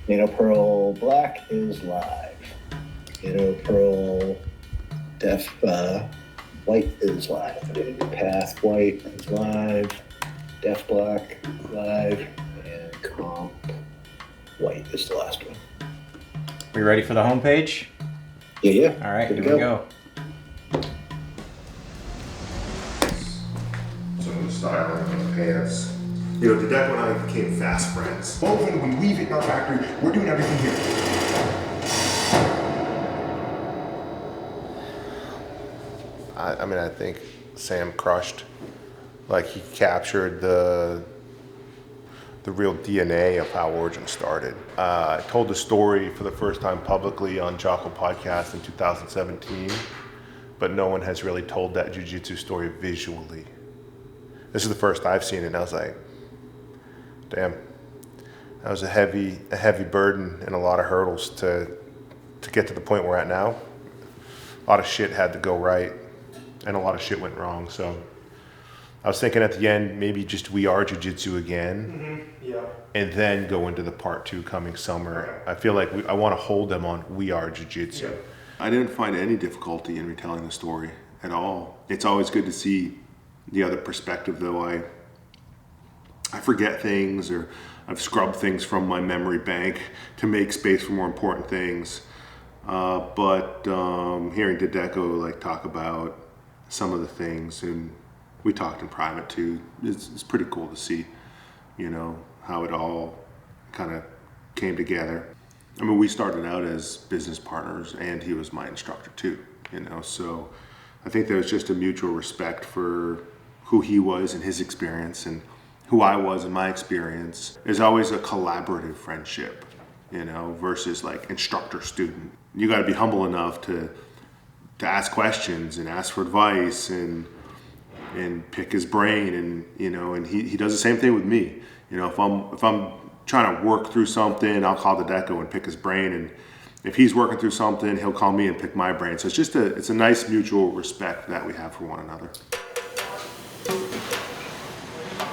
Nano Pearl Black is live. Nano Pearl Def White is live. Path White is live. Def Black is live. And Comp White is the last one. We ready for the homepage? Yeah. All right, Good here we go. Some of the styling of the pants. You know, Dedeco and I became fast friends. One thing, we weave it in our factory. We're doing everything here. I mean, I think Sam crushed. Like, he captured the real DNA of how Origin started. I told the story for the first time publicly on Jocko Podcast in 2017, but no one has really told that jiu-jitsu story visually. This is the first I've seen it, and I was like, damn, that was a heavy burden and a lot of hurdles to get to the point we're at now. A lot of shit had to go right, and a lot of shit went wrong. So I was thinking at the end, maybe just We Are Jiu-Jitsu again, and then go into the part 2 coming summer. I feel like I want to hold them on We Are Jiu-Jitsu. I didn't find any difficulty in retelling the story at all. It's always good to see the other perspective, though. I forget things, or I've scrubbed things from my memory bank to make space for more important things. But hearing Dedeco like talk about some of the things, and we talked in private too, it's pretty cool to see, you know, how it all kind of came together. I mean, we started out as business partners, and he was my instructor too, you know, so I think there was just a mutual respect for who he was and his experience, and who I was in my experience. There's always a collaborative friendship, you know, versus like instructor-student. You got to be humble enough to ask questions and ask for advice and pick his brain, and you know, and he does the same thing with me. You know, if I'm trying to work through something, I'll call Dedeco and pick his brain, and if he's working through something, he'll call me and pick my brain. So it's just it's a nice mutual respect that we have for one another.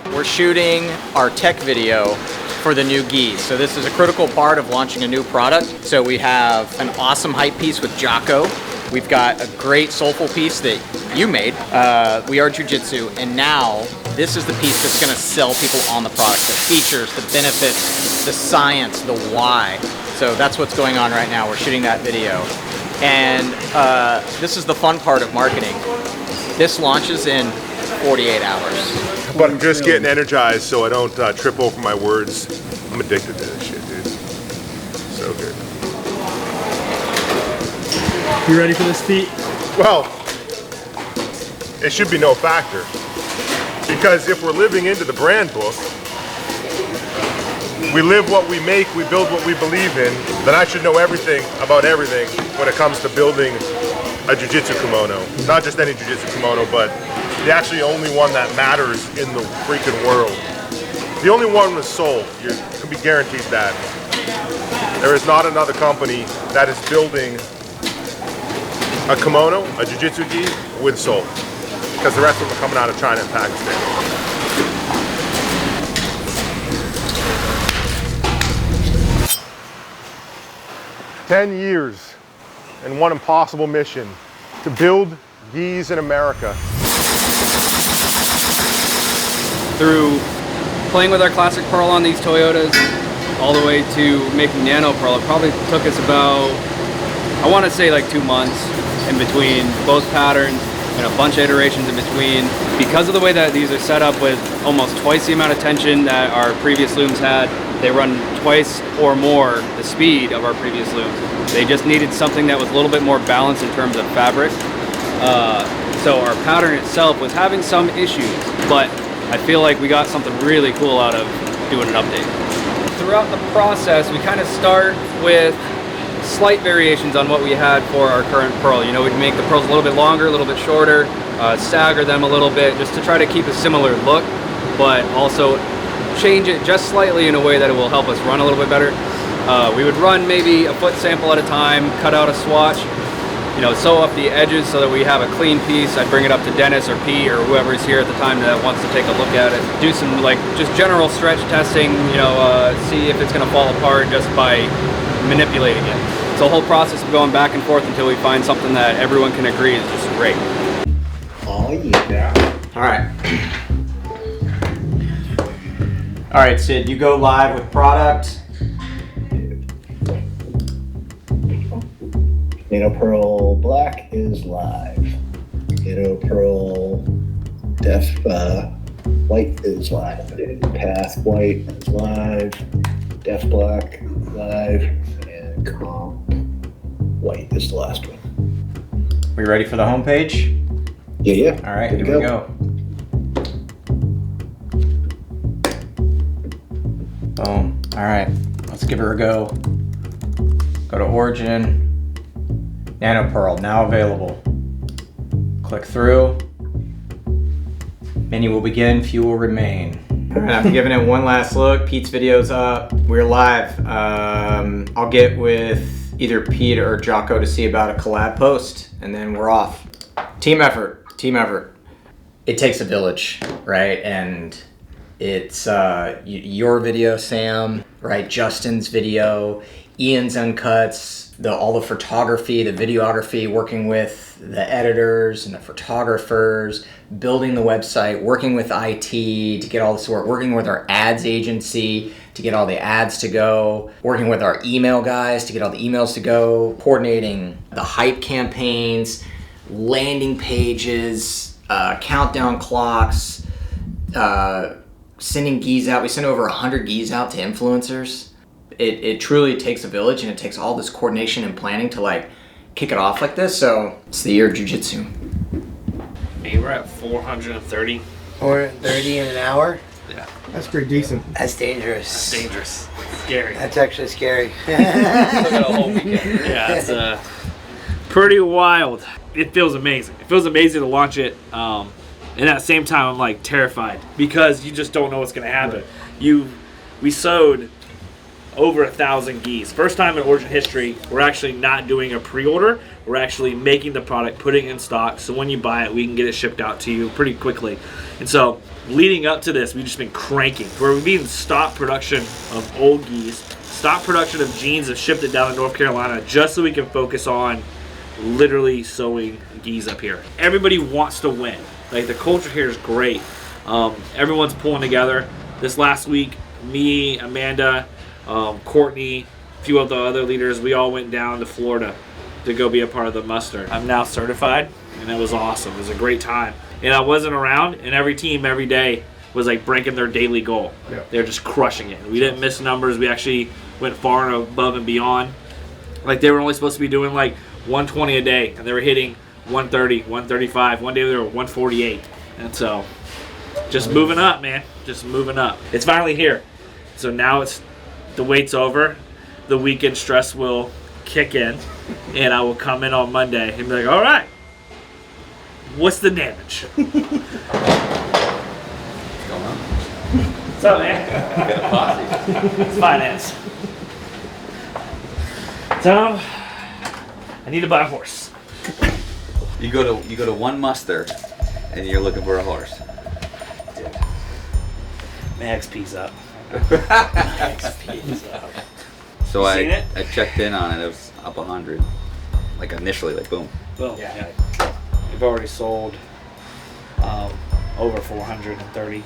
We're shooting our tech video for the new gis. So this is a critical part of launching a new product. So we have an awesome hype piece with Jocko. We've got a great soulful piece that you made, We Are Jiu-Jitsu, and now this is the piece that's gonna sell people on the product, the features, the benefits, the science, the why. So that's what's going on right now. We're shooting that video. And this is the fun part of marketing. This launches in 48 hours. But I'm just getting energized so I don't trip over my words. I'm addicted to this shit, dude. So good. You ready for this feat? Well, it should be no factor. Because if we're living into the brand book, we live what we make, we build what we believe in, then I should know everything about everything when it comes to building a jiu-jitsu kimono. Not just any jiu-jitsu kimono, but the actually only one that matters in the freaking world. The only one with soul. You can be guaranteed that. There is not another company that is building a kimono, a jiu-jitsu gi, with soul. Because the rest of them are coming out of China and Pakistan. 10 years and one impossible mission: to build gis in America. Through playing with our classic Pearl on these Toyotas, all the way to making Nano Pearl, it probably took us about, I want to say like 2 months in between both patterns and a bunch of iterations in between. Because of the way that these are set up with almost twice the amount of tension that our previous looms had, they run twice or more the speed of our previous looms. They just needed something that was a little bit more balanced in terms of fabric. So our pattern itself was having some issues, but I feel like we got something really cool out of doing an update. Throughout the process, we kind of start with slight variations on what we had for our current Pearl. You know, we'd make the pearls a little bit longer, a little bit shorter, stagger them a little bit, just to try to keep a similar look, but also change it just slightly in a way that it will help us run a little bit better. We would run maybe a foot sample at a time, cut out a swatch, sew up the edges so that we have a clean piece. I'd bring it up to Dennis or Pete or whoever's here at the time that wants to take a look at it. Do some like just general stretch testing, see if it's going to fall apart just by manipulating it. It's a whole process of going back and forth until we find something that everyone can agree is just great. Oh yeah. All right. All right, Sid, you go live with product. Nano Pearl Black is live. Nano Pearl Def White is live. Path White is live. Def Black live. And Comp White is the last one. We ready for the homepage? Yeah. All right, Good here to we go. Boom. All right, let's give her a go. Go to Origin. Nano Pearl, now available. Click through. Menu will begin, few will remain. All right, I'm giving it one last look. Pete's video's up. We're live. I'll get with either Pete or Jocko to see about a collab post, and then we're off. Team effort, team effort. It takes a village, right? And it's your video, Sam, right? Justin's video, Ian's uncuts, all the photography, the videography, working with the editors and the photographers, building the website, working with IT to get all this work, working with our ads agency to get all the ads to go, working with our email guys to get all the emails to go, coordinating the hype campaigns, landing pages, countdown clocks, sending gis out. We sent over 100 gis out to influencers. It truly takes a village, and it takes all this coordination and planning to like kick it off like this. So it's the year of Jiu-Jitsu. Hey, we're at 430. 430 in an hour? Yeah. That's pretty decent. That's dangerous. It's dangerous. Scary. That's actually scary. Look at a whole weekend. Yeah, it's pretty wild. It feels amazing. It feels amazing to launch it. And at the same time, I'm like terrified because you just don't know what's going to happen. Right. We sewed over 1,000 gis. First time in Origin history, we're actually not doing a pre-order. We're actually making the product, putting it in stock, so when you buy it, we can get it shipped out to you pretty quickly. And so, leading up to this, we've just been cranking. We're being stop production of old gis, stop production of jeans, and shipped it down to North Carolina just so we can focus on literally sewing gis up here. Everybody wants to win. Like, the culture here is great. Everyone's pulling together. This last week, me, Amanda, Courtney, a few of the other leaders, we all went down to Florida to go be a part of the muster. I'm now certified, and it was awesome. It was a great time. And I wasn't around, and every team every day was like breaking their daily goal. Yeah. They're just crushing it. We didn't miss numbers. We actually went far and above and beyond. Like, they were only supposed to be doing like 120 a day, and they were hitting 130, 135. One day they were 148. And so, just moving up, man. Just moving up. It's finally here. So now the wait's over. The weekend stress will kick in, and I will come in on Monday and be like, all right, what's the damage? What's going on? What's up, man? Get a posse. It's finance. So, I need to buy a horse. You go to one muster, and you're looking for a horse. Dude, my XP's up. XP's up. So Seen it? I checked in on it. It was up 100. Like initially, like boom. Boom. Yeah. We've already sold over 430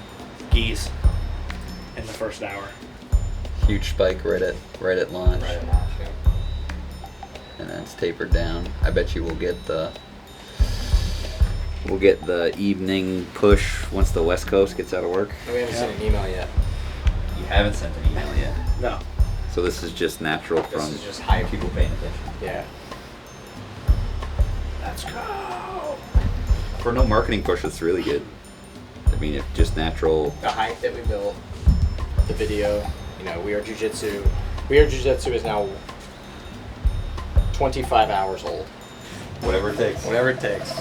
gis in the first hour. Huge spike right at launch. And then it's tapered down. I bet you we'll get the evening push once the West Coast gets out of work. We haven't sent an email yet. You haven't sent an email yet. No. So this is just natural from This is just hype. people paying attention. Yeah. Let's go. For no marketing push, it's really good. I mean, it's just natural. The hype that we built, the video, We Are Jiu-Jitsu. We Are Jiu-Jitsu is now 25 hours old. Whatever it takes. Whatever it takes.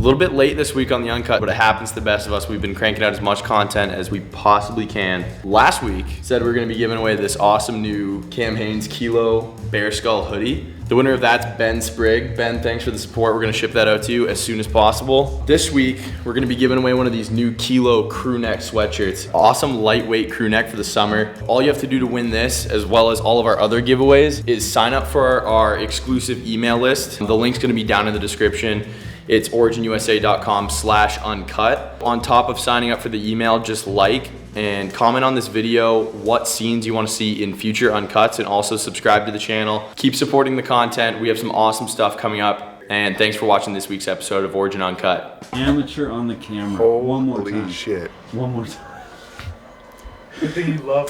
A little bit late this week on the Uncut, but it happens to the best of us. We've been cranking out as much content as we possibly can. Last week, said we were gonna be giving away this awesome new Cam Hanes Kilo Bear Skull hoodie. The winner of that's Ben Sprigg. Ben, thanks for the support. We're gonna ship that out to you as soon as possible. This week, we're gonna be giving away one of these new Kilo crew neck sweatshirts. Awesome lightweight crew neck for the summer. All you have to do to win this, as well as all of our other giveaways, is sign up for our exclusive email list. The link's gonna be down in the description. It's originusa.com/uncut. On top of signing up for the email, just like and comment on this video what scenes you want to see in future Uncuts, and also subscribe to the channel. Keep supporting the content. We have some awesome stuff coming up, and thanks for watching this week's episode of Origin Uncut. Amateur on the camera. Holy One more time. shit. One more time.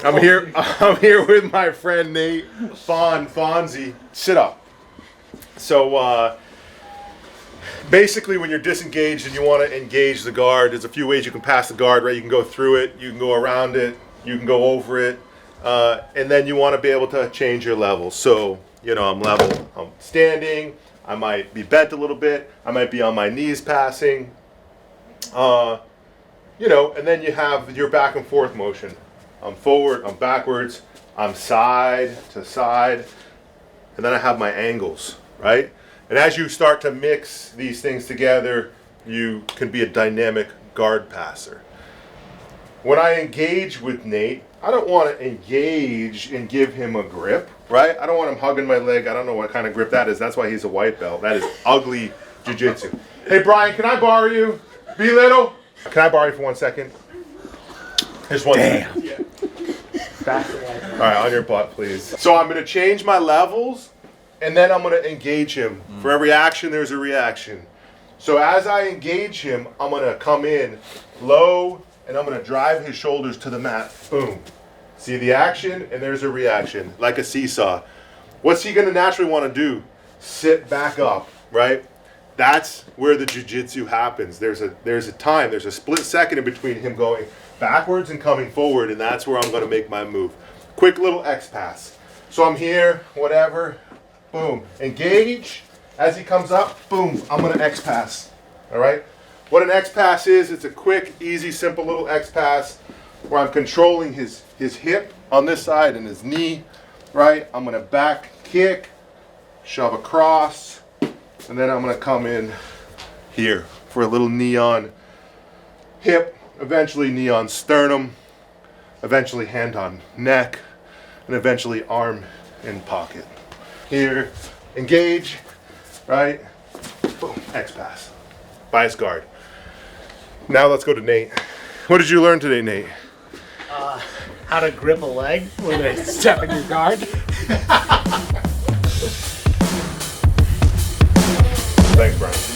I'm here with my friend Nate Fonzie. Sit up. So basically, when you're disengaged and you want to engage the guard, there's a few ways you can pass the guard, right? You can go through it, you can go around it, you can go over it, and then you want to be able to change your level. So, you know, I'm level, I'm standing, I might be bent a little bit, I might be on my knees passing, you know, and then you have your back and forth motion. I'm forward, I'm backwards, I'm side to side, and then I have my angles, right? And as you start to mix these things together, you can be a dynamic guard passer. When I engage with Nate, I don't want to engage and give him a grip, right? I don't want him hugging my leg. I don't know what kind of grip that is. That's why he's a white belt. That is ugly jiu-jitsu. Hey, Brian, can I borrow you? Be little. Can I borrow you for 1 second? Just 1 second. Yeah. All right, on your butt, please. So I'm going to change my levels, and then I'm going to engage him. For every action, there's a reaction. So as I engage him, I'm going to come in low, and I'm going to drive his shoulders to the mat. Boom. See the action, and there's a reaction, like a seesaw. What's he going to naturally want to do? Sit back up, right? That's where the jiu-jitsu happens. There's a time, there's a split second in between him going backwards and coming forward, and that's where I'm going to make my move. Quick little X pass. So I'm here, whatever, boom. Engage. As he comes up, boom, I'm going to X pass. All right? What an X pass is, it's a quick, easy, simple little X pass where I'm controlling his hip on this side and his knee, right? I'm going to back kick, shove across, and then I'm going to come in here for a little knee on hip, eventually knee on sternum, eventually hand on neck, and eventually arm in pocket. Here, engage, right? Boom, X pass. Bias guard. Now let's go to Nate. What did you learn today, Nate? How to grip a leg when they step in your guard. Thanks, Brian.